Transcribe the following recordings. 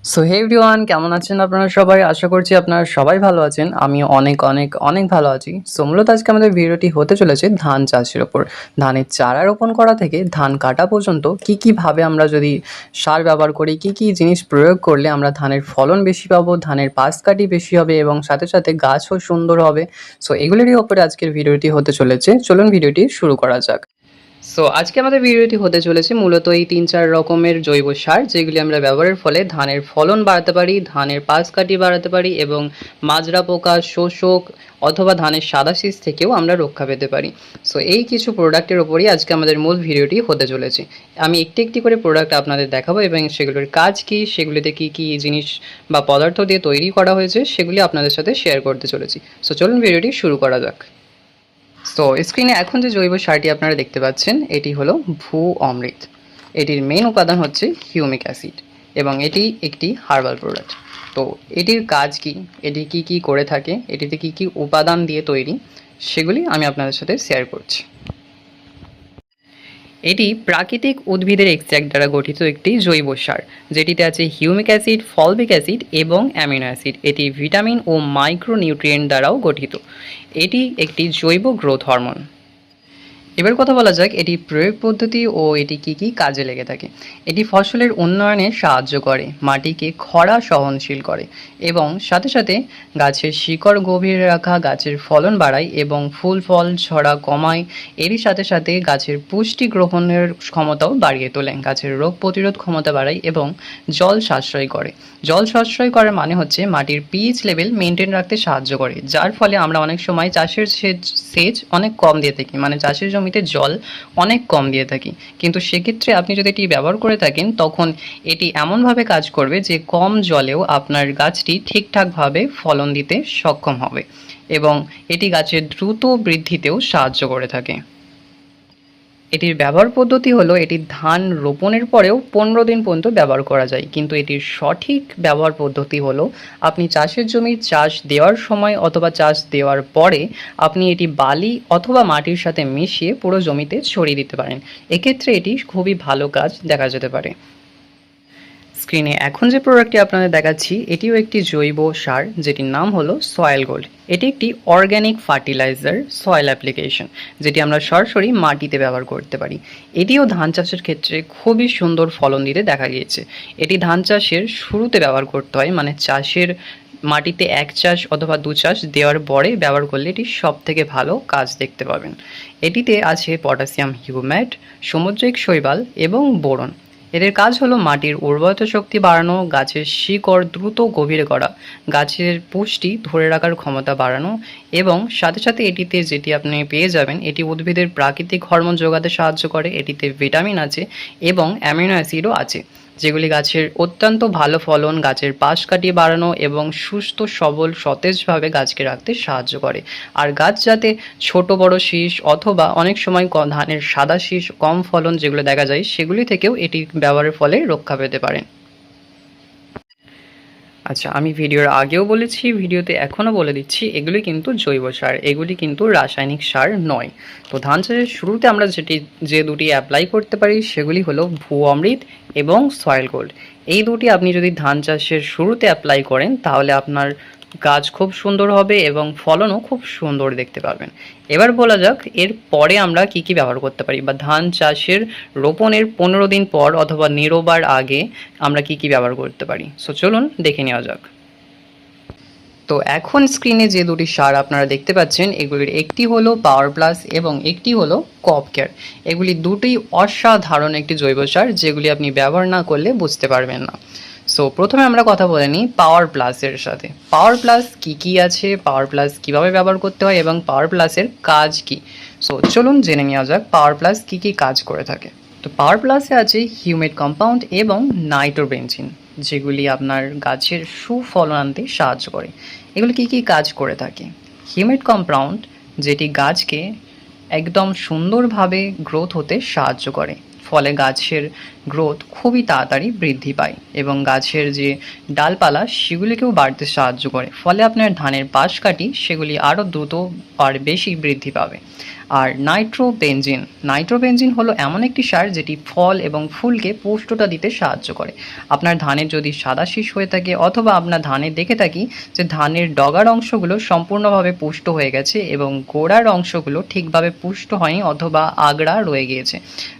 So hey everyone, কেমন আছেন আপনারা সবাই? আশা করছি আপনারা সবাই ভালো আছেন। আমিও অনেক অনেক অনেক ভালো আছি। সো মূলত আজকে আমাদের ভিডিওটি হতে চলেছে ধান চাষের ওপর। ধানের চারা রোপণ করা থেকে ধান কাটা পর্যন্ত কী ভাবে আমরা যদি সার ব্যবহার করি, কী জিনিস প্রয়োগ করলে আমরা ধানের ফলন বেশি পাবো, ধানের পাশ কাটি বেশি হবে এবং সাথে সাথে গাছও সুন্দর হবে। সো এগুলোরই ওপরে আজকের ভিডিওটি হতে চলেছে। চলুন ভিডিওটি শুরু করা যাক। সো আজকে আমাদের ভিডিওটি হতে চলেছে মূলত এই ৩-৪ রকমের জৈব সার, যেগুলি আমরা ব্যবহারের ফলে ধানের ফলন বাড়াতে পারি, ধানের পাশ কাটি বাড়াতে পারি এবং মাজরা পোকা, শোষক অথবা ধানের সাদা শীষ থেকেও আমরা রক্ষা পেতে পারি। সো এই কিছু প্রোডাক্টের ওপরই আজকে আমাদের মূল ভিডিওটি হতে চলেছে। আমি একটি একটি করে প্রোডাক্ট আপনাদের দেখাবো এবং সেগুলোর কাজ কী, সেগুলিতে কী কী জিনিস বা পদার্থ দিয়ে তৈরি করা হয়েছে সেগুলি আপনাদের সাথে শেয়ার করতে চলেছি। সো চলুন ভিডিওটি শুরু করা যাক। তো স্ক্রিনে এখন যে জৈব সারটি আপনারা দেখতে পাচ্ছেন এটি হলো ভূ অমৃত। এটির মেন উপাদান হচ্ছে হিউমিক অ্যাসিড এবং এটি একটি হার্বাল প্রোডাক্ট। তো এটির কাজ কি, এটি কি কি করে থাকে, এটিতে কি কি উপাদান দিয়ে তৈরি, সেগুলি আমি আপনাদের সাথে শেয়ার করছি। এটি প্রাকৃতিক উদ্ভিদের এক্সট্র্যাক্ট দ্বারা গঠিত একটি জৈব সার, যেটিতে আছে হিউমিক অ্যাসিড, ফলবিক অ্যাসিড এবং অ্যামিনো অ্যাসিড। এটি ভিটামিন ও মাইক্রোনিউট্রিয়েন্ট দ্বারাও গঠিত। এটি একটি জৈব গ্রোথ হরমোন। এবার কথা বলা যাক এটি প্রয়োগ পদ্ধতি ও এটি কী কী কাজে লেগে থাকে। এটি ফসলের উন্নয়নে সাহায্য করে, মাটিকে খরা সহনশীল করে এবং সাথে সাথে গাছের শিকড় গভীরে রাখা, গাছের ফলন বাড়ায় এবং ফুল ফল ছড়া কমায়। এরই সাথে সাথে গাছের পুষ্টি গ্রহণের ক্ষমতাও বাড়িয়ে তোলে, গাছের রোগ প্রতিরোধ ক্ষমতা বাড়ায় এবং জল সাশ্রয় করে। জল সাশ্রয় করার মানে হচ্ছে মাটির পিএইচ লেভেল মেনটেন রাখতে সাহায্য করে, যার ফলে আমরা অনেক সময় চাষের সেচ অনেক কম দিয়ে থাকি, মানে চাষের জমিতে জল অনেক কম দিয়ে থাকি। কিন্তু সেক্ষেত্রে আপনি যদি এটি ব্যবহার করে থাকেন তখন এটি এমনভাবে কাজ করবে যে কম জলেও আপনার গাছটি ঠিকঠাকভাবে ফলন দিতে সক্ষম হবে এবং এটি গাছের দ্রুত বৃদ্ধিতেও সাহায্য করে থাকে। এটির ব্যবহার পদ্ধতি হলো এটি ধান রোপণের পরেও 15 দিন পর্যন্ত ব্যবহার করা যায়, কিন্তু এটির সঠিক ব্যবহার পদ্ধতি হলো আপনি চাষের জমি চাষ দেওয়ার সময় অথবা চাষ দেওয়ার পরে আপনি এটি বালি অথবা মাটির সাথে মিশিয়ে পুরো জমিতে ছড়িয়ে দিতে পারেন। এক্ষেত্রে এটি খুবই ভালো কাজ দেখা যেতে পারে। স্ক্রিনে এখন যে প্রোডাক্টটি আপনাদের দেখাচ্ছি এটিও একটি জৈব সার, যেটির নাম হলো সয়েল গোল্ড। এটি একটি অর্গ্যানিক ফার্টিলাইজার সয়েল অ্যাপ্লিকেশন, যেটি আমরা সরাসরি মাটিতে ব্যবহার করতে পারি। এটিও ধান চাষের ক্ষেত্রে খুবই সুন্দর ফলন দিতে দেখা গিয়েছে। এটি ধান চাষের শুরুতে ব্যবহার করতে হয়, মানে চাষের মাটিতে 1 চাষ অথবা 2 চাষ দেওয়ার পরে ব্যবহার করলে এটি সব থেকে ভালো কাজ দেখতে পাবেন। এটিতে আছে পটাশিয়াম হিউমেট, সামুদ্রিক শৈবাল এবং বোরন। এদের কাজ হলো মাটির উর্বরতা শক্তি বাড়ানো, গাছের শিকড় দ্রুত গভীরে করা, গাছের পুষ্টি ধরে রাখার ক্ষমতা বাড়ানো এবং সাথে সাথে এটিতে যেটি আপনি পেয়ে যাবেন এটি উদ্ভিদের প্রাকৃতিক হরমোন যোগাতে সাহায্য করে। এটিতে ভিটামিন আছে এবং অ্যামিনো অ্যাসিডও আছে, যেগুলি গাছের অত্যন্ত ভালো ফলন, গাছের পাশ কাটিয়ে বাড়ানো এবং সুস্থ সবল সতেজভাবে গাছকে রাখতে সাহায্য করে। আর গাছ যাতে ছোট বড় শীষ অথবা অনেক সময় ধানের সাদা শীষ কম ফলন যেগুলো দেখা যায় সেগুলি থেকেও এটি ব্যবহারের ফলে রক্ষা পেতে পারেন। আচ্ছা, আমি ভিডিওর আগেও বলেছি, ভিডিওতে এখনও বলে দিচ্ছি, এগুলি কিন্তু জৈব সার, এগুলি কিন্তু রাসায়নিক সার নয়। তো ধান চাষের শুরুতে আমরা যে দুটি অ্যাপ্লাই করতে পারি সেগুলি হলো ভূ অমৃত এবং সয়েল গোল্ড। এই দুটি আপনি যদি ধান চাষের শুরুতে অ্যাপ্লাই করেন তাহলে আপনার গাছ খুব সুন্দর হবে এবং ফলনও খুব সুন্দর দেখতে পাবেন। এবার বলা যাক এর পরে আমরা কি কি ব্যবহার করতে পারি, বা ধান চাষের রোপণের 15 দিন পর অথবা নিরোবার আগে আমরা কি কি ব্যবহার করতে পারি। সো চলুন দেখে নেওয়া যাক। তো এখন স্ক্রিনে যে দুটি সার আপনারা দেখতে পাচ্ছেন এগুলির একটি হলো পাওয়ার প্লাস এবং একটি হলো কপ কেয়ার। এগুলি দুটোই অসাধারণ একটি জৈব সার, যেগুলি আপনি ব্যবহার না করলে বুঝতে পারবেন না। সো প্রথমে আমরা কথা বলে নিই পাওয়ার প্লাসের সাথে। পাওয়ার প্লাস কী আছে, পাওয়ার প্লাস কীভাবে ব্যবহার করতে হয় এবং পাওয়ার প্লাসের কাজ কী। সো চলুন জেনে নেওয়া যাক পাওয়ার প্লাস কী কী কাজ করে থাকে। তো পাওয়ার প্লাসে আছে হিউমেট কম্পাউন্ড এবং নাইট্রোবেনজিন, যেগুলি আপনার গাছের সুফলন আনতে সাহায্য করে। এগুলি কী কী কাজ করে থাকে? হিউমেট কম্পাউন্ড যেটি গাছকে একদম সুন্দরভাবে গ্রোথ হতে সাহায্য করে, ফলে গাছের গ্রোথ খুবই তাড়াতাড়ি বৃদ্ধি পায় এবং গাছের যে ডালপালা সেগুলিকেও বাড়তে সাহায্য করে, ফলে আপনার ধানের পাশ কাটি সেগুলি আরও দ্রুত আর বেশি বৃদ্ধি পাবে। আর নাইট্রোবেনজিন হলো এমন একটি সার যেটি ফল এবং ফুলকে পুষ্টতা দিতে সাহায্য করে। আপনার ধানের যদি সাদা শীষ হয়ে থাকে অথবা আপনার ধানে দেখে থাকি যে ধানের ডগার অংশগুলো সম্পূর্ণভাবে পুষ্ট হয়ে গেছে এবং গোড়ার অংশগুলো ঠিকভাবে পুষ্ট হয়নি অথবা আগড়া রয়ে গিয়েছে,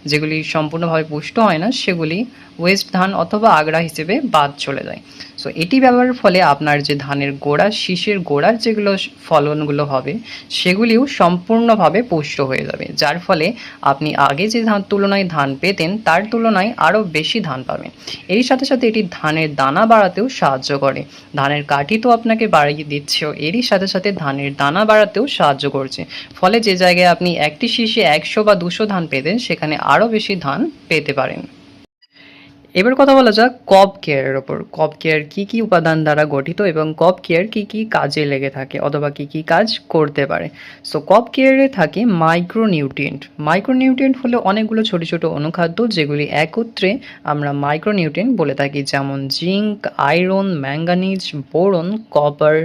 যেগুলি সম্পূর্ণভাবে পুষ্ট হয় না সেগুলি ওয়েস্ট ধান অথবা আগড়া হিসেবে বাদ চলে যায়। সো এটি ব্যবহারের ফলে আপনার যে ধানের গোড়া শীষের গোড়ার যেগুলো ফলনগুলো হবে সেগুলিও সম্পূর্ণভাবে পুষ্ট হয়ে যাবে, যার ফলে আপনি আগে যে ধান তুলনায় ধান পেতেন তার তুলনায় আরও বেশি ধান পাবেন। এর সাথে সাথে এটি ধানের দানা বাড়াতেও সাহায্য করে। ধানের কাঠি তো আপনাকে বাড়িয়ে দিচ্ছেও, এরই সাথে সাথে ধানের দানা বাড়াতেও সাহায্য করছে। ফলে যে জায়গায় আপনি একটি শীষে 100 বা 200 ধান পেতেন সেখানে আরও বেশি ধান পেতে পারেন। এবার কথা বলা যাক ক্রপ কেয়ারের ওপর। ক্রপ কেয়ার কী কী উপাদান দ্বারা গঠিত এবং ক্রপ কেয়ার কী কী কাজে লেগে থাকে অথবা কী কী কাজ করতে পারে। সো ক্রপ কেয়ারে থাকে মাইক্রোনিউট্রিয়েন্ট হলো অনেকগুলো ছোট ছোট অনুখাদ্য যেগুলি একত্রে আমরা মাইক্রোনিউট্রিয়েন্ট বলে থাকি, যেমন zinc, iron, manganese, boron, copper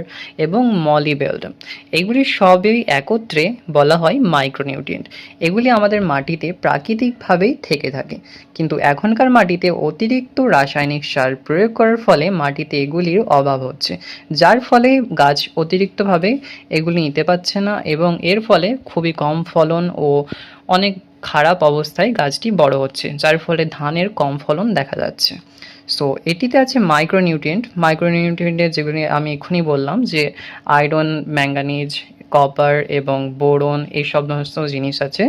এবং মলিবডেনাম। এগুলি সবই একত্রে বলা হয় মাইক্রোনিউট্রিয়েন্ট। এগুলি আমাদের মাটিতে প্রাকৃতিকভাবেই থেকে থাকে, কিন্তু এখনকার মাটিতে অতিরিক্ত রাসায়নিক সার প্রয়োগ করার ফলে মাটিতে এগুলির অভাব হচ্ছে, যার ফলে গাছ অতিরিক্তভাবে এগুলি নিতে পারছে না এবং এর ফলে খুবই কম ফলন ও অনেক খারাপ অবস্থায় গাছটি বড় হচ্ছে, যার ফলে ধানের কম ফলন দেখা যাচ্ছে। সো এটিতে আছে মাইক্রোনিউট্রিয়েন্টের যেগুলি আমি এক্ষুনি বললাম যে আয়রন, ম্যাঙ্গানিজ, কপার এবং বোরন এই সব সমস্ত জিনিস আছে।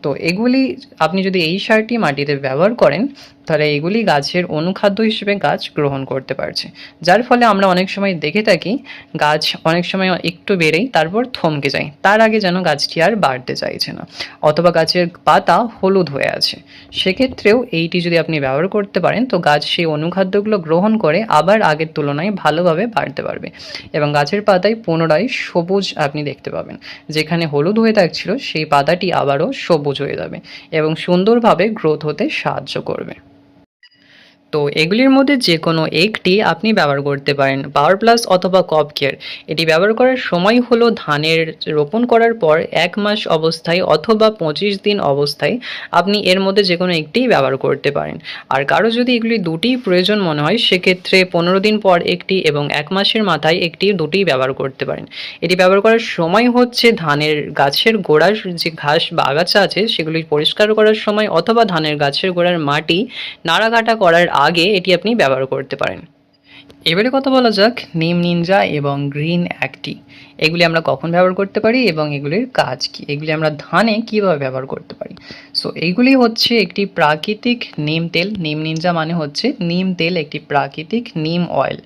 তো এগুলি আপনি যদি এই সারটি মাটিতে ব্যবহার করেন তাহলে এগুলি গাছের অনুখাদ্য হিসেবে গাছ গ্রহণ করতে পারছে, যার ফলে আমরা অনেক সময় দেখে থাকি গাছ অনেক সময় একটু বেড়েই তারপর থমকে যায়, তার আগে যেন গাছটি আর বাড়তে চাইছে না অথবা গাছের পাতা হলুদ হয়ে আছে। সেক্ষেত্রেও এইটি যদি আপনি ব্যবহার করতে পারেন তো গাছ সেই অনুখাদ্যগুলো গ্রহণ করে আবার আগের তুলনায় ভালোভাবে বাড়তে পারবে এবং গাছের পাতায় পুনরায় সবুজ আপনি দেখতে পাবেন। যেখানে হলুদ হয়ে থাকছিল সেই পাতাটি আবারও সবুজ হয়ে যাবে এবং সুন্দরভাবে গ্রোথ হতে সাহায্য করবে। তো এগুলির মধ্যে যে কোনো একটি আপনি ব্যবহার করতে পারেন, পাওয়ার প্লাস অথবা ক্রপ কেয়ার। এটি ব্যবহার করার সময় হলো ধানের রোপণ করার পর 1 মাস অবস্থায় অথবা 25 দিন অবস্থায় আপনি এর মধ্যে যে কোনো একটিই ব্যবহার করতে পারেন। আর কারো যদি এগুলি দুটিই প্রয়োজন মনে হয় সেক্ষেত্রে 15 দিন পর একটি এবং 1 মাসের মাথায় একটি, দুটিই ব্যবহার করতে পারেন। এটি ব্যবহার করার সময় হচ্ছে ধানের গাছের গোড়ার যে ঘাস বা আগাছা আছে সেগুলি পরিষ্কার করার সময় অথবা ধানের গাছের গোড়ার মাটি নাড়াঘাটা করার আগে এটি আপনি ব্যবহার করতে পারেন। এবারে কথা বলা যাক নিম নিনজা এবং গ্রিন অ্যাক্টি। এগুলি আমরা কখন ব্যবহার করতে পারি এবং এগুলির কাজ কী, এগুলি আমরা ধানে কীভাবে ব্যবহার করতে পারি। সো এইগুলি হচ্ছে একটি প্রাকৃতিক নিম তেল। নিম নিনজা মানে হচ্ছে নিম তেল, একটি প্রাকৃতিক নিম অয়েল।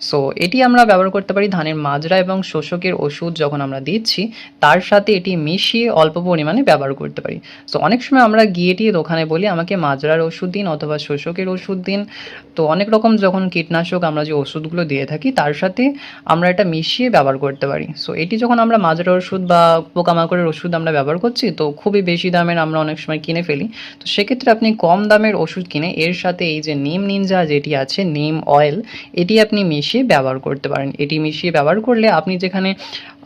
সো এটি আমরা ব্যবহার করতে পারি ধানের মাজরা এবং শোষকের ওষুধ যখন আমরা দিচ্ছি তার সাথে এটি মিশিয়ে অল্প পরিমাণে ব্যবহার করতে পারি। সো অনেক সময় আমরা গিয়ে দোকানে বলি আমাকে মাজরার ওষুধ দিন অথবা শোষকের ওষুধ দিন। তো অনেক রকম যখন কীটনাশক আমরা যে ওষুধগুলো দিয়ে থাকি তার সাথে আমরা এটা মিশিয়ে ব্যবহার করতে পারি। সো এটি যখন আমরা মাজরার ওষুধ বা পোকামাকড়ের ওষুধ আমরা ব্যবহার করছি তো খুবই বেশি দামের আমরা অনেক সময় কিনে ফেলি। তো সেক্ষেত্রে আপনি কম দামের ওষুধ কিনে এর সাথে এই যে নিম নিনজা যেটি আছে নিম অয়েল, এটি আপনি মিশিয়ে ব্যবহার করতে পারেন। এটি মিশিয়ে ব্যবহার করলে আপনি যেখানে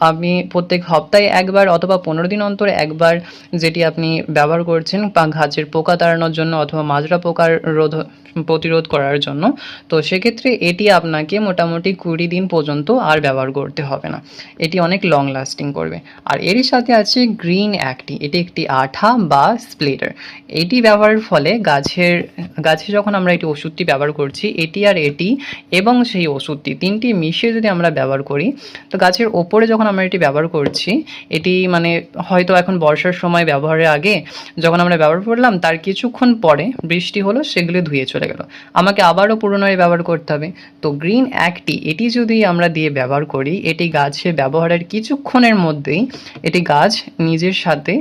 আপনি প্রত্যেক সপ্তাহে একবার অথবা 15 দিন অন্তর একবার যেটি আপনি ব্যবহার করছেন বা গাছের পোকা তাড়ানোর জন্য অথবা মাজরা পোকার প্রতিরোধ করার জন্য, তো সেক্ষেত্রে এটি আপনাকে মোটামুটি 20 দিন পর্যন্ত আর ব্যবহার করতে হবে না। এটি অনেক লং লাস্টিং করবে। আর এরই সাথে আছে গ্রিন অ্যাক্টি। এটি একটি আঠা বা স্প্লিটার। এটি ব্যবহারের ফলে গাছে যখন আমরা এটি ওষুধটি ব্যবহার করছি এটি আর এটি এবং সেই ওষুধটি তিনটি মিশিয়ে যদি আমরা ব্যবহার করি তো গাছের ওপরে যখন আমরা এটি ব্যবহার করছি এটি মানে হয়তো এখন বর্ষার সময় ব্যবহারের আগে যখন আমরা ব্যবহার করলাম তার কিছুক্ষণ পরে বৃষ্টি হলো সেগুলো ধুয়ে চলে গেল, আমাকে আবারও পুনরায় ব্যবহার করতে হবে। তো গ্রিন অ্যাক্টি এটি যদি আমরা দিয়ে ব্যবহার করি এটি গাছে ব্যবহারের কিছুক্ষণের মধ্যেই এটি গাছ নিজের সাথে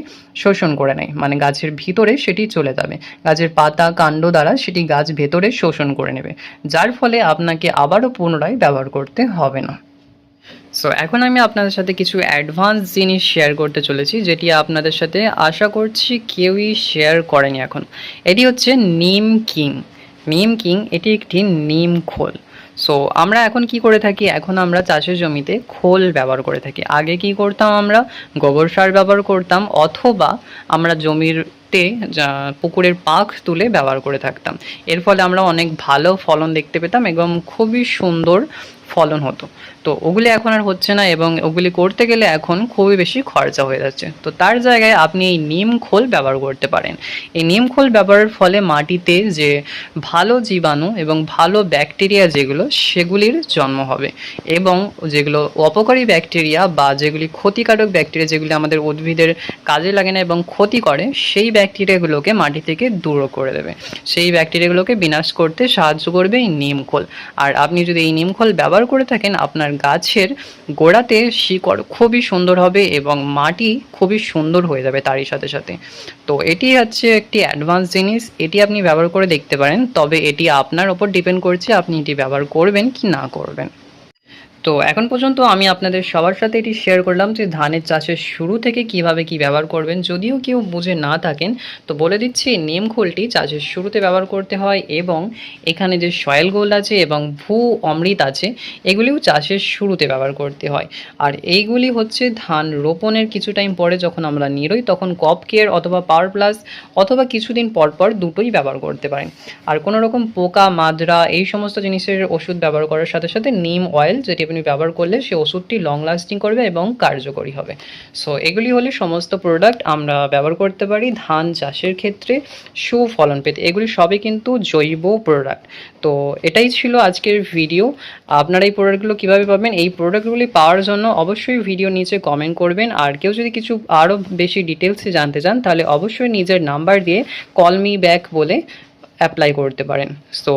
শোষণ করে নেয়, মানে গাছের ভিতরে সেটি চলে যাবে, গাছের পাতা কাণ্ড দ্বারা সেটি গাছ ভেতরে শোষণ করে নেবে, যার ফলে আপনাকে আবারও পুনরায় ব্যবহার করতে হবে না। সো এখন আমি আপনাদের সাথে কিছু অ্যাডভান্স জিনিস শেয়ার করতে চলেছি যেটি আপনাদের সাথে আশা করছি কেউই শেয়ার করেনি এখন। এটি হচ্ছে নিম কিং। এটি একটি নিম খোল। সো আমরা এখন কি করে থাকি, এখন আমরা চাষের জমিতে খোল ব্যবহার করে থাকি। আগে কি করতাম, আমরা গোবর সার ব্যবহার করতাম, অথবা আমরা জমিতে পুকুরের পাখ তুলে ব্যবহার করে থাকতাম। এর ফলে আমরা অনেক ভালো ফলন দেখতে পেতাম এবং খুবই সুন্দর ফলন হতো। তো ওগুলি এখন আর হচ্ছে না এবং ওগুলি করতে গেলে এখন খুবই বেশি খরচা হয়ে যাচ্ছে। তো তার জায়গায় আপনি এই নিম খোল ব্যবহার করতে পারেন। এই নিম খোল ব্যবহারের ফলে মাটিতে যে ভালো জীবাণু এবং ভালো ব্যাকটেরিয়া যেগুলো সেগুলির জন্ম হবে, এবং যেগুলো অপকারী ব্যাকটেরিয়া বা যেগুলি ক্ষতিকারক ব্যাকটেরিয়া যেগুলি আমাদের উদ্ভিদের কাজে লাগে না এবং ক্ষতি করে, সেই ব্যাকটেরিয়াগুলোকে মাটি থেকে দূর করে দেবে। সেই ব্যাকটেরিয়াগুলোকে বিনাশ করতে সাহায্য করবে এই নিম খোল। আর আপনি যদি এই নিম খোল ব্যবহার করে থাকেন, আপনার গাছের গোড়াতে শিকড় খুবই সুন্দর হবে এবং মাটি খুবই সুন্দর হয়ে যাবে তারই সাথে সাথে। তো এটি হচ্ছে একটি অ্যাডভান্স জিনিস, এটি আপনি ব্যবহার করে দেখতে পারেন, তবে এটি আপনার ওপর ডিপেন্ড করছে আপনি এটি ব্যবহার করবেন কি না করবেন। তো এখন পর্যন্ত আমি আপনাদের সবার সাথে এটি শেয়ার করলাম যে ধানের চাষের শুরু থেকে কিভাবে কি ব্যবহার করবেন। যদিও কেউ বুঝে না থাকেন তো বলে দিচ্ছি, নিম খোলটি চাষের শুরুতে ব্যবহার করতে হয়, এবং এখানে যে সয়েল গোল্ড আছে এবং ভূ অমৃত আছে এগুলিও চাষের শুরুতে ব্যবহার করতে হয়। আর এইগুলি হচ্ছে ধান রোপণের কিছু টাইম পরে যখন আমরা নিরোই তখন কপ কেয়ার অথবা পাওয়ার প্লাস অথবা কিছুদিন পর পর দুটোই ব্যবহার করতে পারেন। আর কোনো রকম পোকা মাদ্রা এই সমস্ত জিনিসের ওষুধ ব্যবহার করার সাথে সাথে নিম অয়েল যেটি আপনি ব্যবহার করলে সেই ওষুধটি লং লাস্টিং করবে এবং কার্যকরী হবে। সো এগুলি হলে সমস্ত প্রোডাক্ট আমরা ব্যবহার করতে পারি ধান চাষের ক্ষেত্রে সুফলন পেতে। এগুলি সবই কিন্তু জৈব প্রোডাক্ট। তো এটাই ছিল আজকের ভিডিও। আপনারা এই প্রোডাক্টগুলো কীভাবে পাবেন, এই প্রোডাক্টগুলি পাওয়ার জন্য অবশ্যই ভিডিও নিচে কমেন্ট করবেন। আর কেউ যদি কিছু আরও বেশি ডিটেলসে জানতে চান তাহলে অবশ্যই নিজের নাম্বার দিয়ে কল মি ব্যাক বলে অ্যাপ্লাই করতে পারেন। সো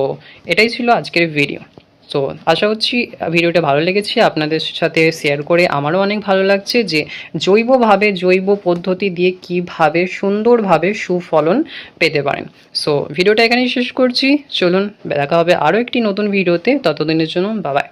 এটাই ছিল আজকের ভিডিও। সো আশা করছি ভিডিওটা ভালো লেগেছে, আপনাদের সাথে শেয়ার করে আমারও অনেক ভালো লাগছে যে জৈবভাবে জৈব পদ্ধতি দিয়ে কিভাবে সুন্দরভাবে সুফলন পেতে পারেন। সো ভিডিওটা এখানেই শেষ করছি, চলুন দেখা হবে আরও একটি নতুন ভিডিওতে, ততদিনের জন্য বাই বাই।